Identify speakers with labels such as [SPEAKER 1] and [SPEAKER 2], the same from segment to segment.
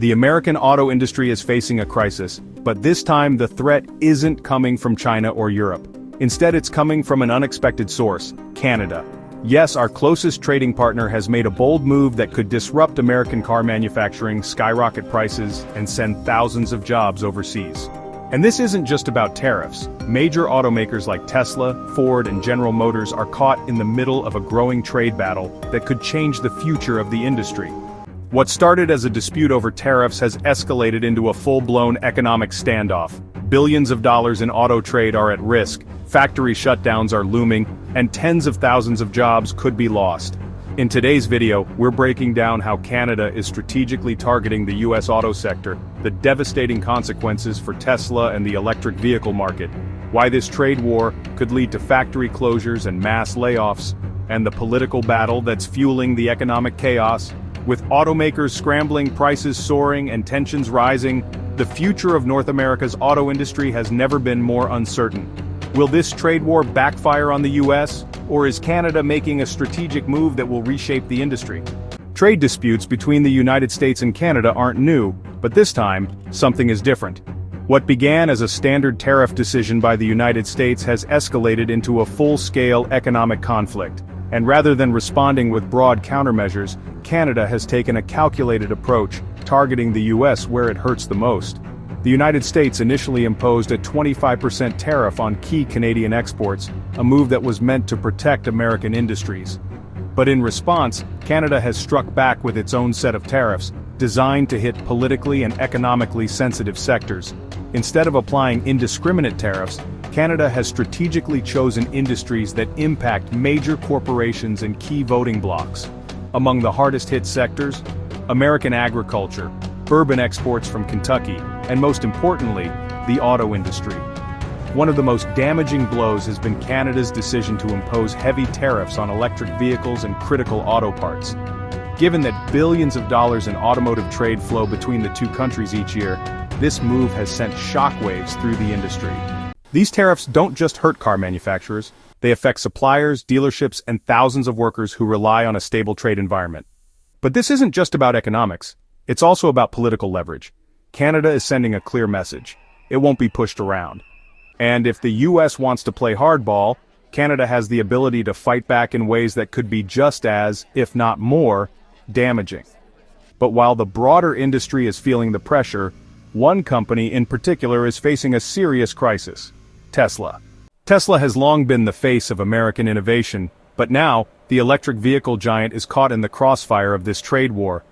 [SPEAKER 1] The American auto industry is facing a crisis, but this time the threat isn't coming from China or Europe. Instead, it's coming from an unexpected source, Canada. Yes, our closest trading partner has made a bold move that could disrupt American car manufacturing, skyrocket prices, and send thousands of jobs overseas. And this isn't just about tariffs. Major automakers like Tesla, Ford, and General Motors are caught in the middle of a growing trade battle that could change the future of the industry. What started as a dispute over tariffs has escalated into a full-blown economic standoff. Billions of dollars in auto trade are at risk, factory shutdowns are looming, and tens of thousands of jobs could be lost. In today's video, we're breaking down how Canada is strategically targeting the US auto sector, the devastating consequences for Tesla and the electric vehicle market, why this trade war could lead to factory closures and mass layoffs, and the political battle that's fueling the economic chaos. With automakers scrambling, prices soaring, and tensions rising, the future of North America's auto industry has never been more uncertain. Will this trade war backfire on the US, or is Canada making a strategic move that will reshape the industry? Trade disputes between the United States and Canada aren't new, but this time, something is different. What began as a standard tariff decision by the United States has escalated into a full-scale economic conflict. And rather than responding with broad countermeasures, Canada has taken a calculated approach, targeting the US where it hurts the most. The United States initially imposed a 25% tariff on key Canadian exports, a move that was meant to protect American industries. But in response, Canada has struck back with its own set of tariffs, designed to hit politically and economically sensitive sectors. Instead of applying indiscriminate tariffs, Canada has strategically chosen industries that impact major corporations and key voting blocs. Among the hardest-hit sectors, American agriculture, bourbon exports from Kentucky, and most importantly, the auto industry. One of the most damaging blows has been Canada's decision to impose heavy tariffs on electric vehicles and critical auto parts. Given that billions of dollars in automotive trade flow between the two countries each year, this move has sent shockwaves through the industry. These tariffs don't just hurt car manufacturers, they affect suppliers, dealerships, and thousands of workers who rely on a stable trade environment. But this isn't just about economics, it's also about political leverage. Canada is sending a clear message. It won't be pushed around. And if the US wants to play hardball, Canada has the ability to fight back in ways that could be just as, if not more, damaging. But while the broader industry is feeling the pressure, one company in particular is facing a serious crisis: Tesla. Tesla has long been the face of American innovation, but now, the electric vehicle giant is caught in the crossfire of this trade war,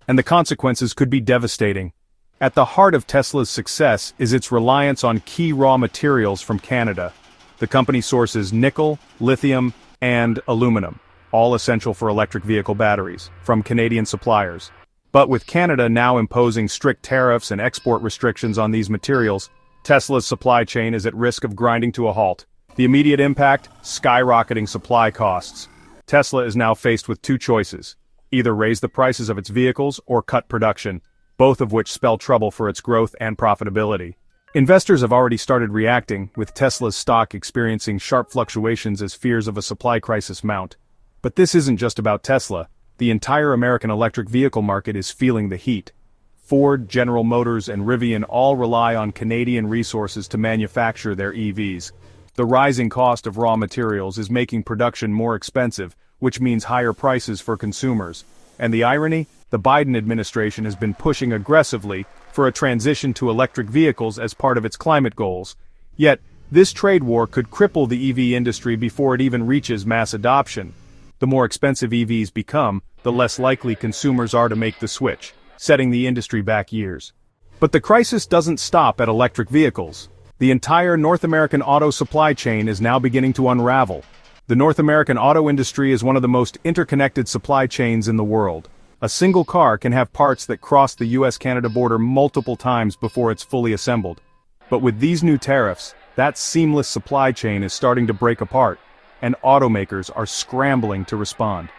[SPEAKER 1] and the consequences could be devastating. At the heart of Tesla's success is its reliance on key raw materials from Canada. The company sources nickel, lithium, and aluminum, all essential for electric vehicle batteries, from Canadian suppliers. But with Canada now imposing strict tariffs and export restrictions on these materials, Tesla's supply chain is at risk of grinding to a halt. The immediate impact? Skyrocketing supply costs. Tesla is now faced with two choices: either raise the prices of its vehicles or cut production, both of which spell trouble for its growth and profitability. Investors have already started reacting, with Tesla's stock experiencing sharp fluctuations as fears of a supply crisis mount. But this isn't just about Tesla. The entire American electric vehicle market is feeling the heat. Ford, General Motors, and Rivian all rely on Canadian resources to manufacture their EVs. The rising cost of raw materials is making production more expensive, which means higher prices for consumers. And the irony? The Biden administration has been pushing aggressively for a transition to electric vehicles as part of its climate goals. Yet, this trade war could cripple the EV industry before it even reaches mass adoption. The more expensive EVs become, the less likely consumers are to make the switch, setting the industry back years. But the crisis doesn't stop at electric vehicles. The entire North American auto supply chain is now beginning to unravel. The North American auto industry is one of the most interconnected supply chains in the world. A single car can have parts that cross the US-Canada border multiple times before it's fully assembled. But with these new tariffs, that seamless supply chain is starting to break apart, and automakers are scrambling to respond.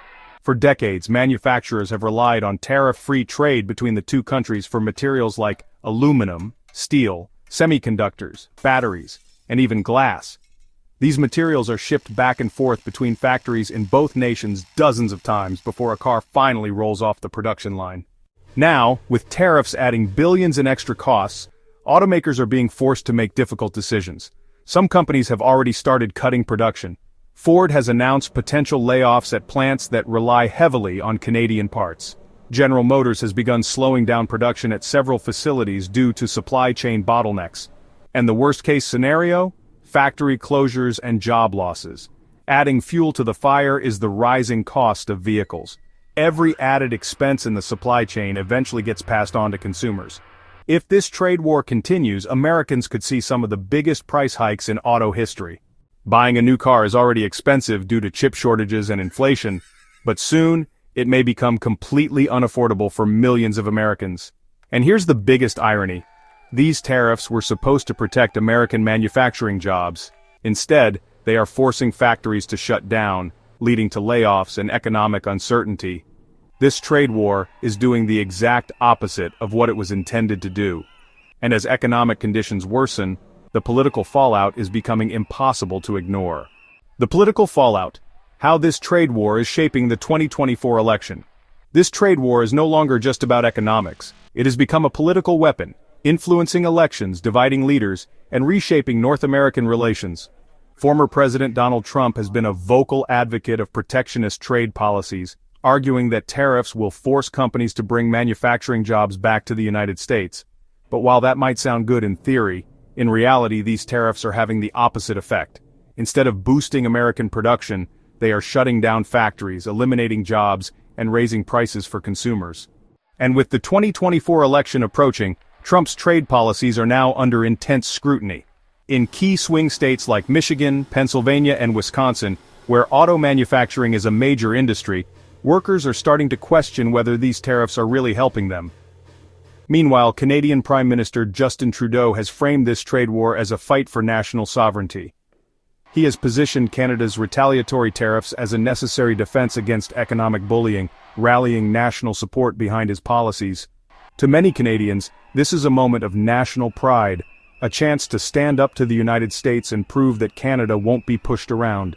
[SPEAKER 1] For decades, manufacturers have relied on tariff-free trade between the two countries for materials like aluminum, steel, semiconductors, batteries, and even glass. These materials are shipped back and forth between factories in both nations dozens of times before a car finally rolls off the production line. Now, with tariffs adding billions in extra costs, automakers are being forced to make difficult decisions. Some companies have already started cutting production. Ford has announced potential layoffs at plants that rely heavily on Canadian parts. General Motors has begun slowing down production at several facilities due to supply chain bottlenecks. And the worst-case scenario? Factory closures and job losses. Adding fuel to the fire is the rising cost of vehicles. Every added expense in the supply chain eventually gets passed on to consumers. If this trade war continues, Americans could see some of the biggest price hikes in auto history. Buying a new car is already expensive due to chip shortages and inflation, but soon, it may become completely unaffordable for millions of Americans. And here's the biggest irony. These tariffs were supposed to protect American manufacturing jobs. Instead, they are forcing factories to shut down, leading to layoffs and economic uncertainty. This trade war is doing the exact opposite of what it was intended to do. And as economic conditions worsen, the political fallout is becoming impossible to ignore. The political fallout. How this trade war is shaping the 2024 election. This trade war is no longer just about economics. It has become a political weapon, influencing elections, dividing leaders, and reshaping North American relations. Former President Donald Trump has been a vocal advocate of protectionist trade policies, arguing that tariffs will force companies to bring manufacturing jobs back to the United States. But while that might sound good in theory, in reality these tariffs are having the opposite effect. Instead of boosting American production, they are shutting down factories, eliminating jobs, and raising prices for consumers. And with the 2024 election approaching, Trump's trade policies are now under intense scrutiny. In key swing states like Michigan, Pennsylvania, and Wisconsin, where auto manufacturing is a major industry, workers are starting to question whether these tariffs are really helping them. Meanwhile, Canadian Prime Minister Justin Trudeau has framed this trade war as a fight for national sovereignty. He has positioned Canada's retaliatory tariffs as a necessary defense against economic bullying, rallying national support behind his policies. To many Canadians, this is a moment of national pride, a chance to stand up to the United States and prove that Canada won't be pushed around.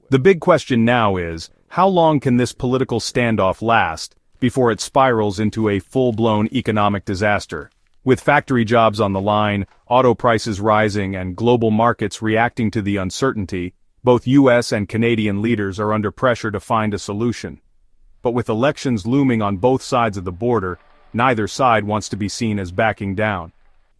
[SPEAKER 1] The big question now is, how long can this political standoff last before it spirals into a full-blown economic disaster? With factory jobs on the line, auto prices rising, and global markets reacting to the uncertainty, both U.S. and Canadian leaders are under pressure to find a solution. But with elections looming on both sides of the border, neither side wants to be seen as backing down.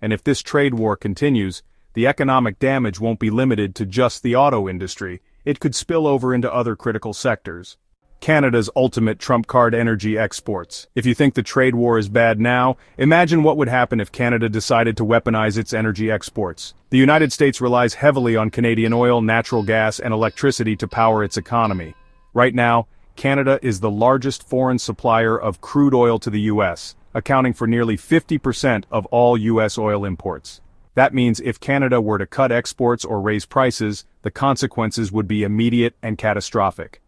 [SPEAKER 1] And if this trade war continues, the economic damage won't be limited to just the auto industry. It could spill over into other critical sectors. Canada's ultimate trump card: energy exports. If you think the trade war is bad now, imagine what would happen if Canada decided to weaponize its energy exports. The United States relies heavily on Canadian oil, natural gas, and electricity to power its economy. Right now, Canada is the largest foreign supplier of crude oil to the U.S., accounting for nearly 50% of all U.S. oil imports. That means if Canada were to cut exports or raise prices, the consequences would be immediate and catastrophic.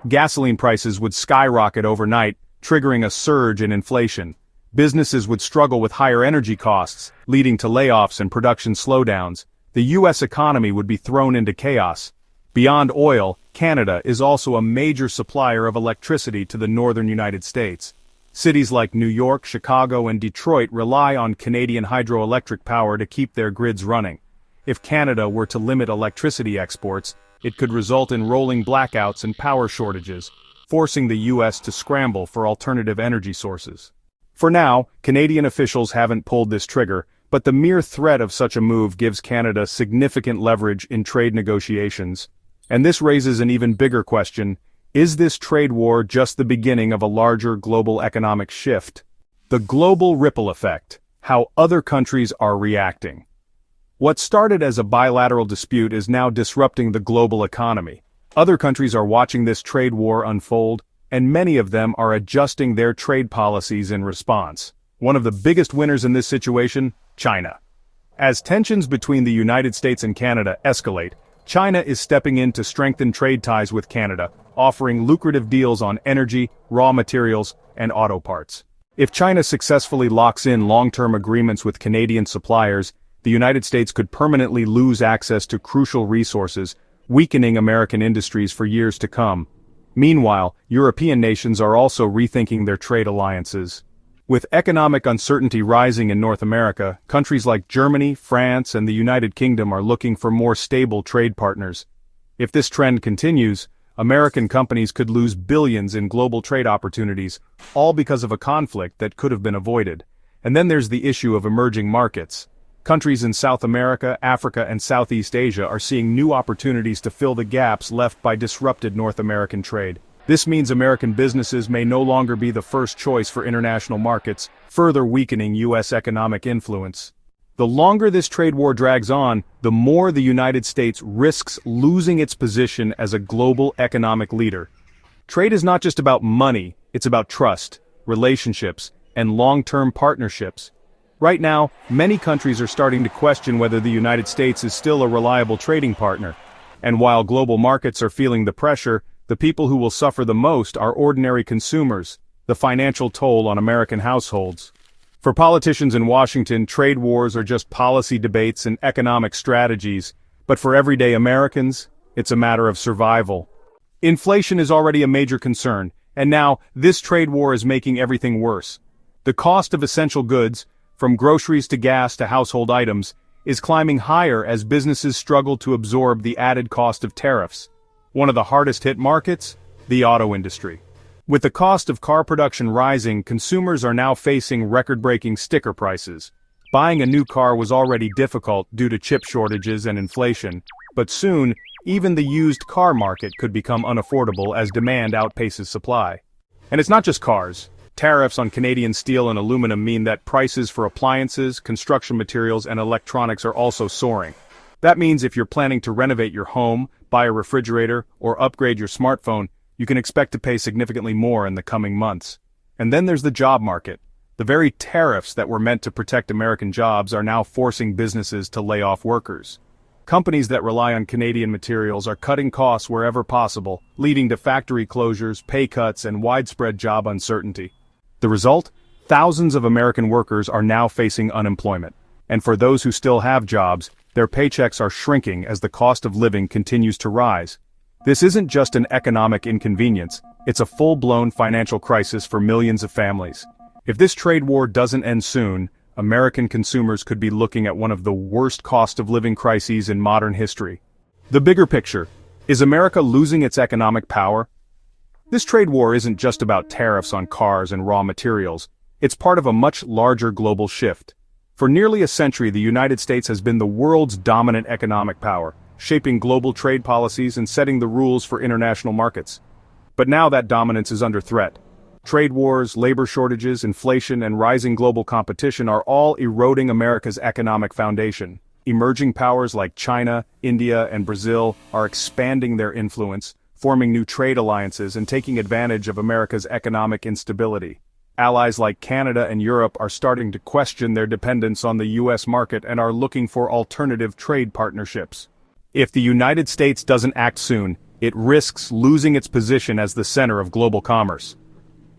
[SPEAKER 1] Gasoline prices would skyrocket overnight, triggering a surge in inflation. Businesses would struggle with higher energy costs, leading to layoffs and production slowdowns. The U.S. economy would be thrown into chaos. Beyond oil, Canada is also a major supplier of electricity to the northern United States. Cities like New York, Chicago, and Detroit rely on Canadian hydroelectric power to keep their grids running. If Canada were to limit electricity exports, it could result in rolling blackouts and power shortages, forcing the U.S. to scramble for alternative energy sources. For now, Canadian officials haven't pulled this trigger, but the mere threat of such a move gives Canada significant leverage in trade negotiations. And this raises an even bigger question: is this trade war just the beginning of a larger global economic shift? The global ripple effect: how other countries are reacting. What started as a bilateral dispute is now disrupting the global economy. Other countries are watching this trade war unfold, and many of them are adjusting their trade policies in response. One of the biggest winners in this situation: China. As tensions between the United States and Canada escalate, China is stepping in to strengthen trade ties with Canada, offering lucrative deals on energy, raw materials, and auto parts. If China successfully locks in long-term agreements with Canadian suppliers, the United States could permanently lose access to crucial resources, weakening American industries for years to come. Meanwhile, European nations are also rethinking their trade alliances. With economic uncertainty rising in North America, countries like Germany, France, and the United Kingdom are looking for more stable trade partners. If this trend continues, American companies could lose billions in global trade opportunities, all because of a conflict that could have been avoided. And then there's the issue of emerging markets. Countries in South America, Africa, and Southeast Asia are seeing new opportunities to fill the gaps left by disrupted North American trade. This means American businesses may no longer be the first choice for international markets, further weakening U.S. economic influence. The longer this trade war drags on, the more the United States risks losing its position as a global economic leader. Trade is not just about money, it's about trust, relationships, and long-term partnerships. Right now, many countries are starting to question whether the United States is still a reliable trading partner. And while global markets are feeling the pressure, the people who will suffer the most are ordinary consumers, the financial toll on American households. For politicians in Washington, trade wars are just policy debates and economic strategies, but for everyday Americans, it's a matter of survival. Inflation is already a major concern, and now this trade war is making everything worse. The cost of essential goods, from groceries to gas to household items, is climbing higher as businesses struggle to absorb the added cost of tariffs. One of the hardest hit markets? The auto industry. With the cost of car production rising, consumers are now facing record-breaking sticker prices. Buying a new car was already difficult due to chip shortages and inflation, but soon, even the used car market could become unaffordable as demand outpaces supply. And it's not just cars. Tariffs on Canadian steel and aluminum mean that prices for appliances, construction materials, and electronics are also soaring. That means if you're planning to renovate your home, buy a refrigerator, or upgrade your smartphone, you can expect to pay significantly more in the coming months. And then there's the job market. The very tariffs that were meant to protect American jobs are now forcing businesses to lay off workers. Companies that rely on Canadian materials are cutting costs wherever possible, leading to factory closures, pay cuts, and widespread job uncertainty. The result? Thousands of American workers are now facing unemployment. And for those who still have jobs, their paychecks are shrinking as the cost of living continues to rise. This isn't just an economic inconvenience, it's a full-blown financial crisis for millions of families. If this trade war doesn't end soon, American consumers could be looking at one of the worst cost of living crises in modern history. The bigger picture: is America losing its economic power? This trade war isn't just about tariffs on cars and raw materials, it's part of a much larger global shift. For nearly a century, the United States has been the world's dominant economic power, shaping global trade policies and setting the rules for international markets. But now that dominance is under threat. Trade wars, labor shortages, inflation, and rising global competition are all eroding America's economic foundation. Emerging powers like China, India, and Brazil are expanding their influence, forming new trade alliances and taking advantage of America's economic instability. Allies like Canada and Europe are starting to question their dependence on the U.S. market and are looking for alternative trade partnerships. If the United States doesn't act soon, it risks losing its position as the center of global commerce.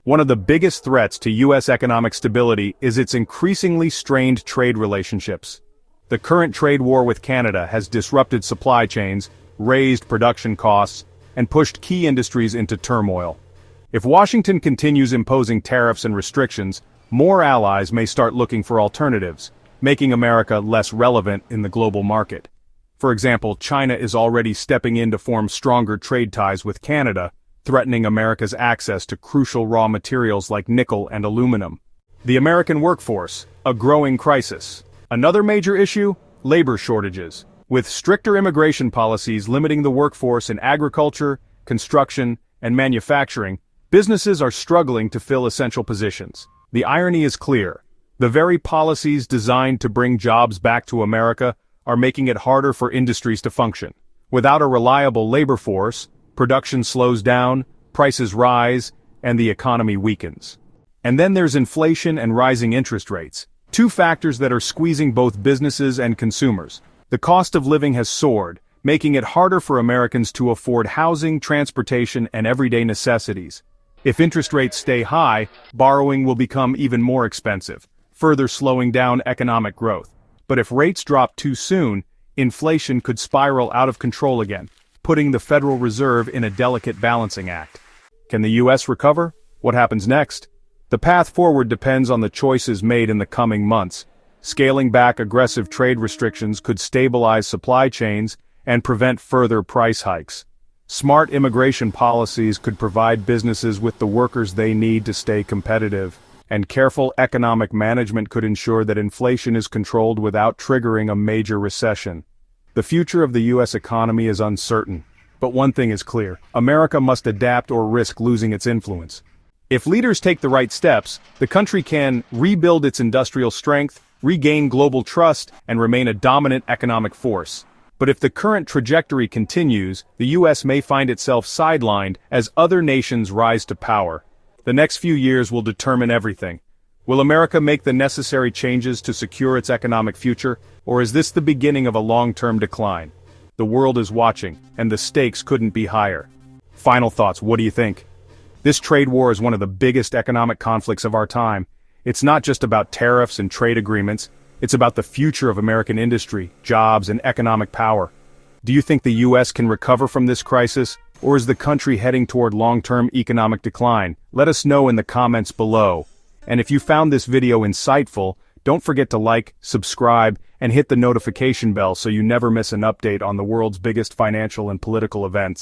[SPEAKER 1] One of the biggest threats to U.S. economic stability is its increasingly strained trade relationships. The current trade war with Canada has disrupted supply chains, raised production costs, and pushed key industries into turmoil. If Washington continues imposing tariffs and restrictions, more allies may start looking for alternatives, making America less relevant in the global market. For example, China is already stepping in to form stronger trade ties with Canada, threatening America's access to crucial raw materials like nickel and aluminum. The American workforce, a growing crisis. Another major issue? Labor shortages. With stricter immigration policies limiting the workforce in agriculture, construction, and manufacturing, businesses are struggling to fill essential positions. The irony is clear. The very policies designed to bring jobs back to America are making it harder for industries to function. Without a reliable labor force, production slows down, prices rise, and the economy weakens. And then there's inflation and rising interest rates, two factors that are squeezing both businesses and consumers. The cost of living has soared, making it harder for Americans to afford housing, transportation, and everyday necessities. If interest rates stay high, borrowing will become even more expensive, further slowing down economic growth. But if rates drop too soon, inflation could spiral out of control again, putting the Federal Reserve in a delicate balancing act. Can the U.S. recover? What happens next? The path forward depends on the choices made in the coming months. Scaling back aggressive trade restrictions could stabilize supply chains and prevent further price hikes. Smart immigration policies could provide businesses with the workers they need to stay competitive, and careful economic management could ensure that inflation is controlled without triggering a major recession. The future of the U.S. economy is uncertain, but one thing is clear: America must adapt or risk losing its influence. If leaders take the right steps, the country can rebuild its industrial strength, regain global trust, and remain a dominant economic force. But if the current trajectory continues, the U.S. may find itself sidelined as other nations rise to power. The next few years will determine everything. Will America make the necessary changes to secure its economic future, or is this the beginning of a long-term decline? The world is watching, and the stakes couldn't be higher. Final thoughts, what do you think? This trade war is one of the biggest economic conflicts of our time. It's not just about tariffs and trade agreements, it's about the future of American industry, jobs, and economic power. Do you think the U.S. can recover from this crisis, or is the country heading toward long-term economic decline? Let us know in the comments below. And if you found this video insightful, don't forget to like, subscribe, and hit the notification bell so you never miss an update on the world's biggest financial and political events.